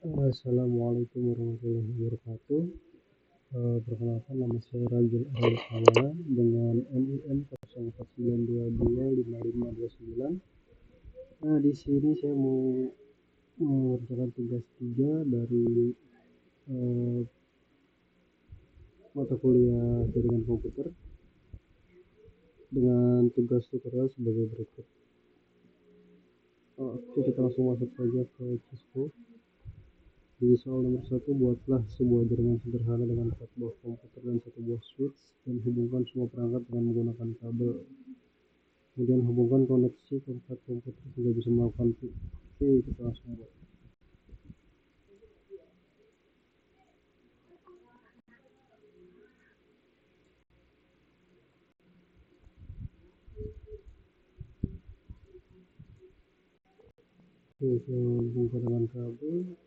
Assalamualaikum warahmatullahi wabarakatuh. Perkenalkan nama saya Rajul Arif Kamala dengan NIM 0492255529. Di sini saya mau mengerjakan tugas 3 dari mata kuliah jaringan komputer dengan tugas tutorial sebagai berikut. Oke, kita langsung masuk saja ke Cisco. Di soal nomor 1, buatlah sebuah jaringan sederhana dengan 4 buah komputer dan 1 buah switch dan hubungkan semua perangkat dengan menggunakan kabel. Kemudian hubungkan koneksi ke 4 komputer sehingga bisa melakukan PIC. Oke, kita langsung buat. Oke, saya hubungkan dengan kabel.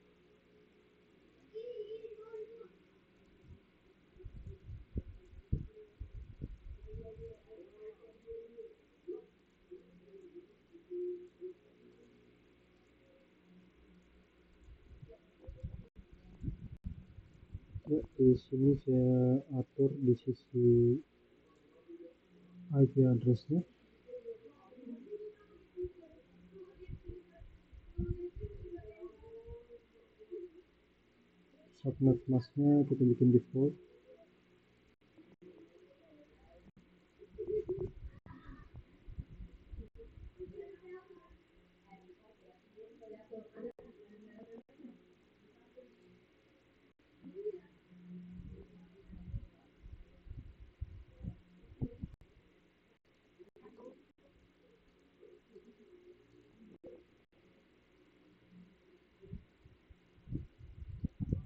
Ya, di sini saya atur di sisi IP address-nya. Subnet mask-nya kita bikin default.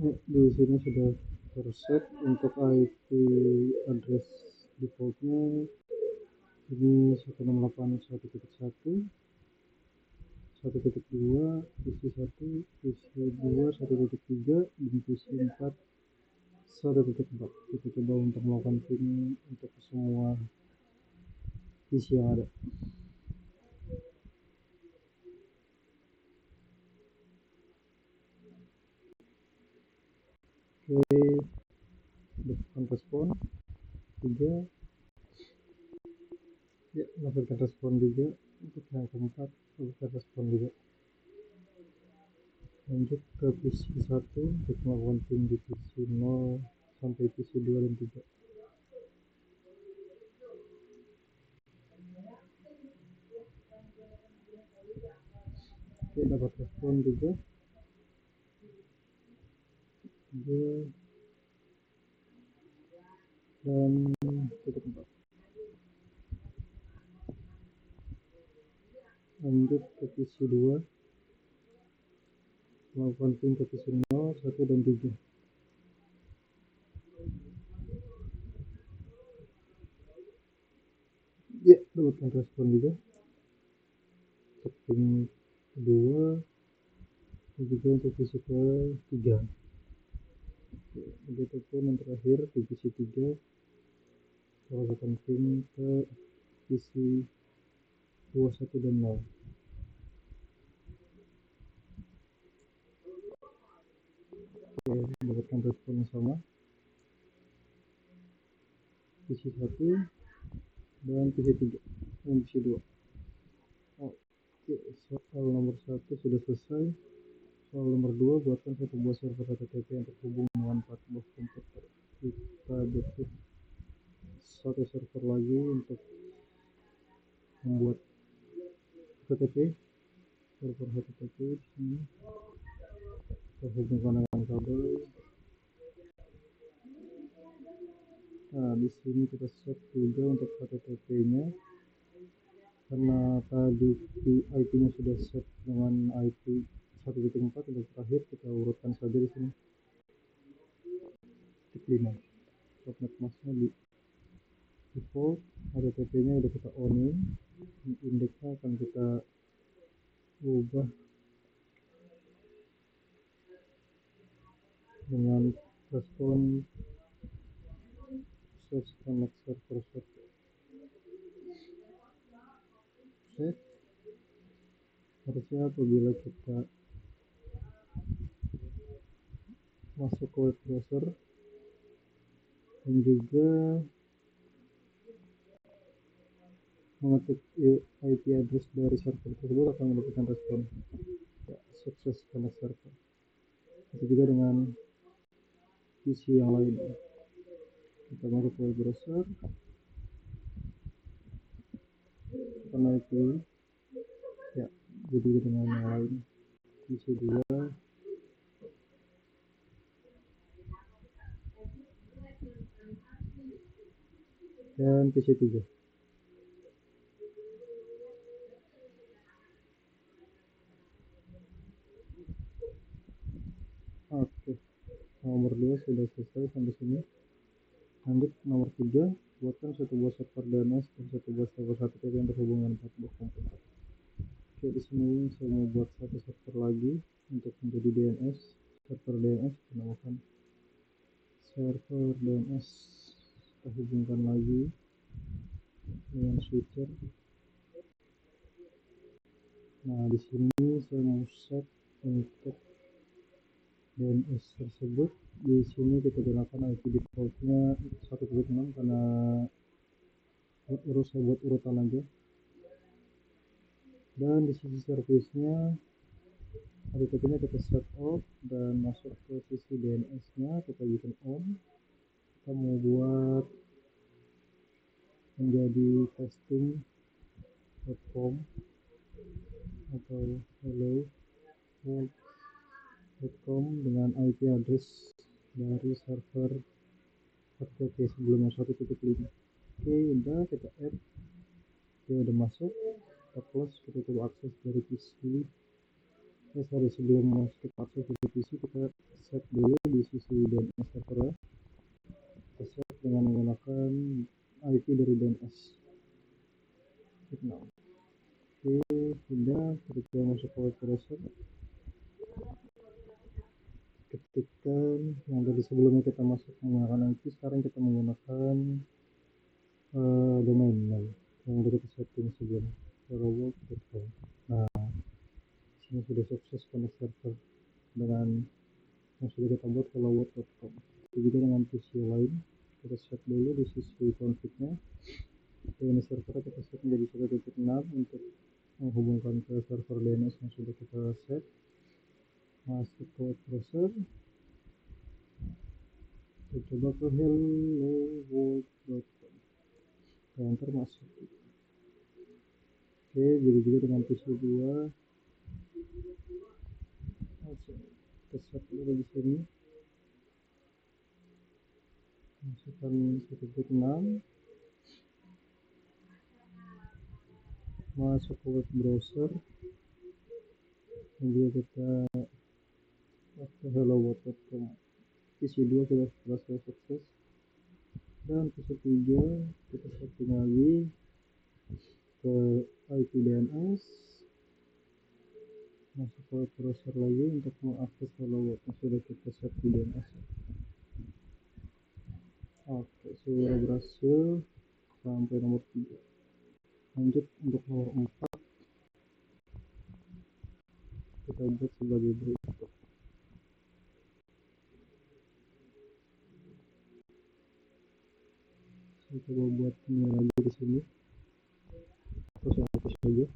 Ya, di sini sudah terset untuk IP address defaultnya ini 168.1.1, 1.2, PC 1, PC 2, 1.3, dan PC 4, 1.4. Kita coba untuk melakukan ping untuk semua PC yang ada. Oke, dapatkan respon 3. Ya, dapatkan respon juga. Untuk yang keempat, dapatkan respon juga. Lanjut ke PC 1 untuk melakukan ping di PC 0 sampai PC 2 dan 3. Oke, dapat respon juga. 3 dan titik 4. Lanjut ke PC 2, melakukan ping ke PC 0, 1 dan 3. Ya, dapatkan respon juga. Ping kedua dan juga untuk PC ke 3. Begitupun yang terakhir di PC 3, melakukan ping ke PC 2, 1 dan 0. Oke, mendapatkan respon yang sama. PC 1 dan PC 3 dan PC 2. Oke, soal nomor 1 sudah selesai. Soal nomor 2, buatkan satu buah server HTTP yang terhubung dengan 4 buah komputer. Kita butuh satu server lagi untuk membuat HTTP. Server HTTP di sini terhubungkan dengan kabel. Nah, di sini kita set juga untuk HTTP-nya. Karena tadi IP-nya sudah set dengan IP 1.4, untuk terakhir kita urutkan saja di sini. Titik 5. Subnet mask-nya di default, HTTP-nya udah kita on-in. Indeksnya akan kita ubah dengan respon connect server set. Harusnya apabila kita masuk ke web browser, dan juga mengetik IP address dari server tersebut akan mendapatkan respon. Ya, sukses connect server. Itu juga dengan PC yang lain. Kita masuk ke web browser, kita naik ya, jadi dengan yang lain. PC 2 dan PC 3. Oke, nomor 2 sudah selesai sampai sini. Lanjut nomor 3, buatkan satu buah server DNS dan satu buah server HTTP yang terhubung dengan 4 buah komputer. Oke, di sini saya mau buat satu server lagi untuk menjadi DNS. Server DNS kita namakan server DNS. Kita hubungkan lagi dengan switcher. Nah, di sini saya mau set untuk DNS tersebut. Di sini kita gunakan IP defaultnya 1.6 karena saya buat urutan aja. Dan di sisi service-nya HTTP-nya kita set off dan masuk ke sisi DNS-nya kita bikin on. Kita mau buat menjadi testing.com atau hello.com dengan IP address dari server HTTP sebelumnya 1.5. Oke, udah kita add. Oke, udah masuk. Kita close, kita coba akses dari PC. Sebelum kita akses dari PC, kita set dulu di sisi DNS server. Kita set dengan menggunakan IP dari DNS. Nah, oke, sudah. Kita coba masuk ke web browser. Ketikkan yang tadi sebelumnya kita masuk menggunakan IP, sekarang kita menggunakan domain name yang udah kita setting sebelum hello.com. Nah, sini sudah sukses connect server dengan yang sudah kita buat hello.com. Begitu dengan PC lain, kita set dulu di sisi config-nya. DNS server kita set menjadi 1.6 untuk menghubungkan ke server DNS yang sudah kita set. Masuk ke web browser, kita coba ke hello.world.com, enter masuk. Oke, jadi juga dengan PC 2 kita set dulu di sini, masukkan 1.6, masuk ke web browser, kemudian kita ke hello.com. PC 2 sudah selesai sukses, dan PC 3 kita setting lagi ke IP DNS, masuk ke web browser lagi untuk mengakses hello yang sudah kita set di DNS. Oke, sudah berhasil sampai nomor 3. Lanjut untuk nomor 4, kita buat sebagai berikut. Saya coba buat ini lagi di sini, terus hapus saja.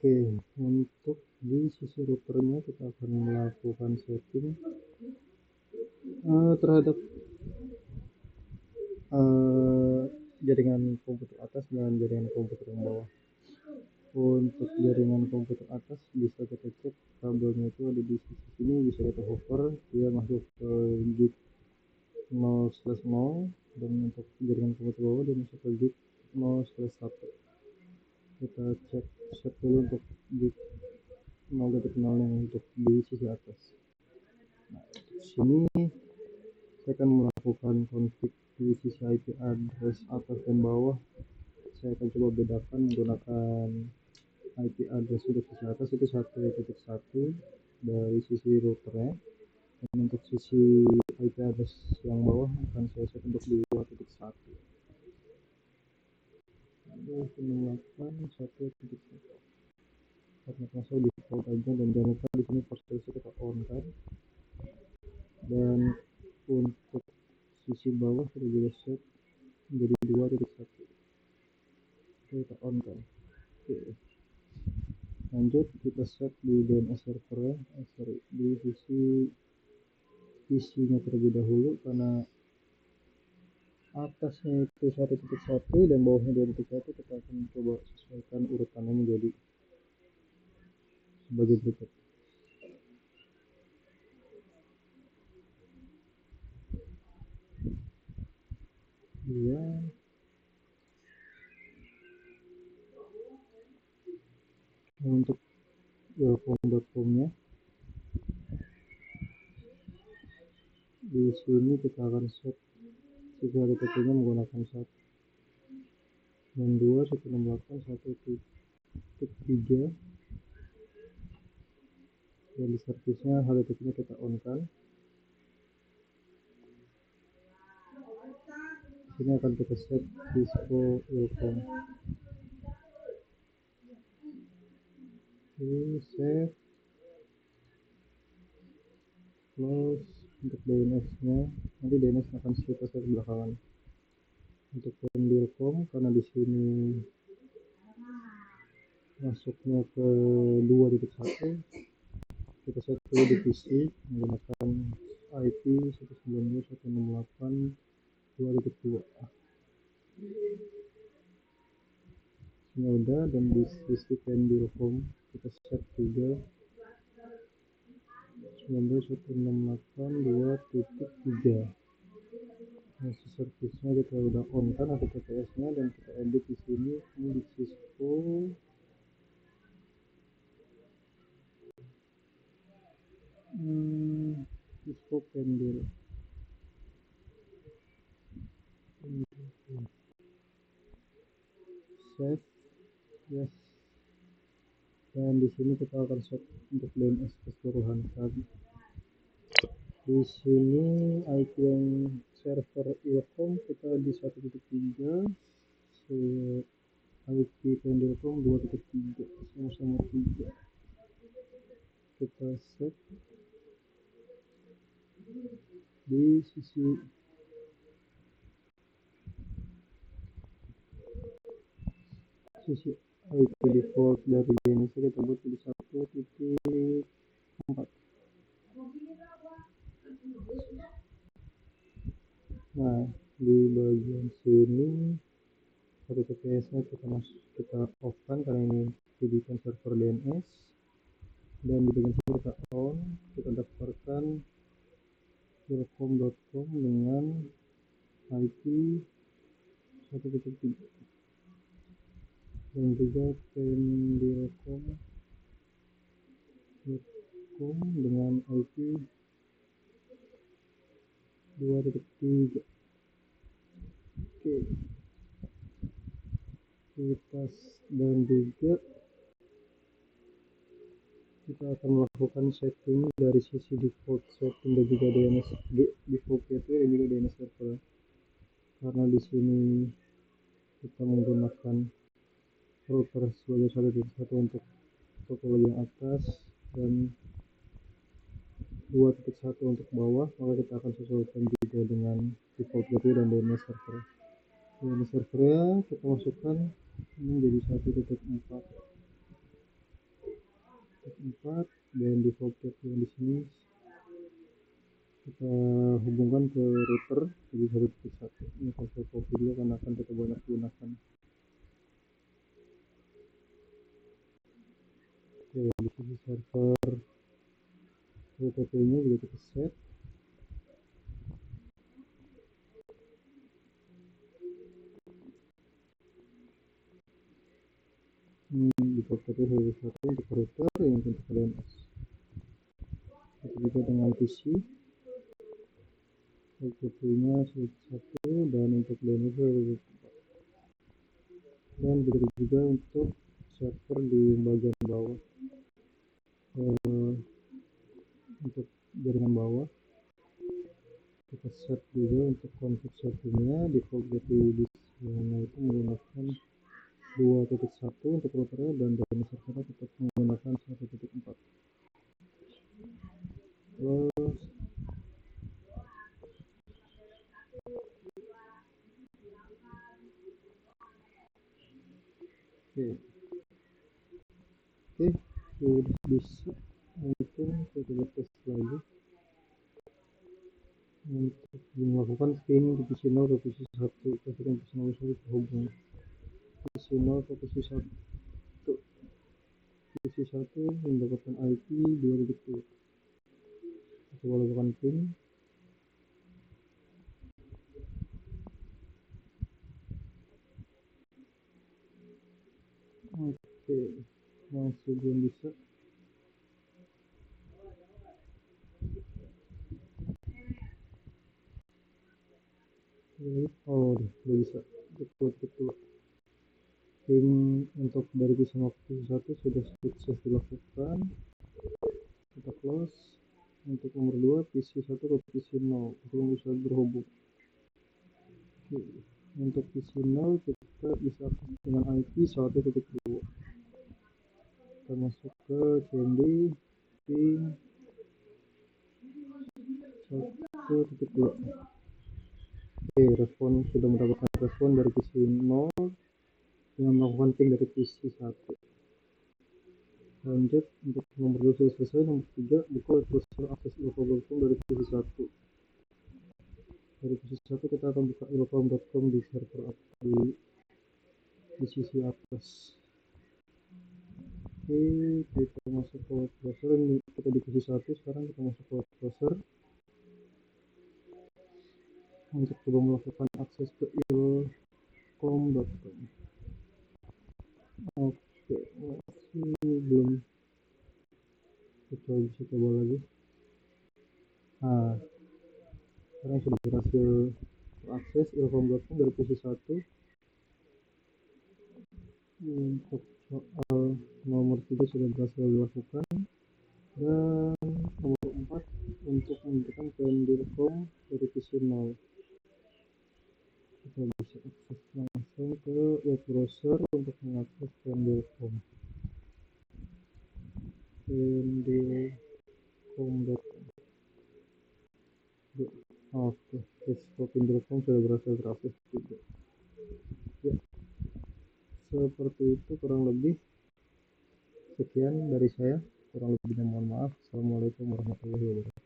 Oke, untuk di sisi routernya kita akan melakukan setting terhadap jaringan komputer atas dan jaringan komputer yang bawah. Untuk jaringan komputer atas bisa kita cek kabelnya itu ada di sisi sini, bisa kita hover, dia masuk ke gig 0/0, dan untuk jaringan komputer bawah dia masuk ke gig 0/1. Kita cek set dulu untuk gig 0.0 yang untuk di sisi atas. Nah, di sini saya akan melakukan config di sisi IP address atas dan bawah. Saya akan coba bedakan menggunakan IP address untuk sisi atas itu 1.1 dari sisi routernya, dan untuk sisi IP address yang bawah akan saya set untuk 2.1. Aduh, 1.1. Karena saya default aja, dan jangan lupa di sini first kita on kan. Dan untuk sisi bawah kita juga set menjadi 2.1. Kita on kan. Oke. Lanjut kita set di DNS server di sisi isinya terlebih dahulu, karena atasnya itu 1.1 dan bawahnya 2.1. Kita akan coba sesuaikan urutannya menjadi sebagai berikut. Ya, untuk earphone.com-nya di sini kita akan set sisi HTTP-nya menggunakan 1 dan 2.168.1.3, dan di servisnya HTTP-nya kita on kan. Sini akan kita set Cisco Earphone. Save, close. Untuk DNS-nya nanti DNS akan kita set belakangan. Untuk Pendircom, karena di sini masuknya ke 2.1, kita set dulu di PC menggunakan IP 192.168.2.2. Ini udah, dan di sisi Pendircom kita set juga 192.168.2.3. Servisnya kita udah on kan HTTPS-nya, dan kita edit di sini. Ini di Cisco Pendil. Save, yes. Dan di sini kita akan set untuk DNS keseluruhan kan. Di sini IP yang server Earphone kita di 1.3, IP Pendircom 2.3, sama-sama 3. Kita set di sisi IP default dari DNS kita buat di 1.4. Nah, di bagian sini HTTPS-nya kita off kan, karena ini dijadikan server DNS, dan di bagian sini kita on. Kita daftarkan earphone.com dengan IP 1.3, dan juga Pendircom dengan IP 2.3. Oke, dan juga kita akan melakukan setting dari sisi default setting dan juga DNS default gateway dan juga DNS server, karena di sini kita menggunakan router sebagai 1.1 untuk topologi yang atas dan 2.1 untuk bawah, maka kita akan sesuaikan juga dengan default gateway dan DNS server. DNS servernya kita masukkan menjadi 1.4. 4 dan default yang di sini kita hubungkan ke router jadi 1.1. Ini akan saya copy dulu karena akan kita banyak gunakan. Oke, di sini server WTP nya juga kita set. Default WTP 1.1 untuk router yang untuk DNS. Itu juga dengan PC WTP nya 1.1 dan untuk DNS 1.4. Dan begitu juga untuk server di bagian bawah. Untuk jaringan bawah kita set juga untuk config settingnya default gateway di sana itu menggunakan 2.1 untuk routernya dan DNS servernya tetap menggunakan 1.4. Terus oke sudah bisa. Mungkin saya coba tes lagi untuk melakukan pin ke PC 0 ke PC 1. pastikan PC 0 bisa terhubung PC 0 ke PC 1. PC 1 mendapatkan IP 2.2. Coba lakukan pin. Oke, masih belum bisa. Oh, udah bisa. Betul. Pin untuk dari PC 0 ke PC 1 sudah sukses dilakukan. Kita close. Untuk nomor 2 PC 1 ke PC 0 belum bisa berhubung. Oke. Untuk PC 0 kita bisa akses dengan IP 1.2. Kita masuk ke CMD pin 1.2. Oke, respon sudah mendapatkan respon dari PC 0 dengan melakukan pin dari PC 1. Lanjut untuk nomor 2 sudah selesai. Nomor 3 buka web browser akses ilkom dari PC 1. Dari PC 1 kita akan buka ilkom.com di server di sisi atas. Oke, kita masuk ke web browser. Ini kita di PC 1. Sekarang kita masuk ke web browser untuk coba melakukan akses ke ilkom.com. Oke, masih belum. Kita bisa coba lagi. Nah, sekarang sudah berhasil terakses ilkom.com dari PC 1. Untuk soal nomor 3 sudah berhasil dilakukan, dan nomor 4 untuk menentukan PNDcom dari PC 0. Kita bisa akses langsung ke web browser untuk mengakses PNDcom. PNDcom.com. Oke, PNDcom sudah berhasil terakses juga. Ya, seperti itu kurang lebih. Sekian dari saya, kurang lebihnya mohon maaf. Assalamualaikum warahmatullahi wabarakatuh.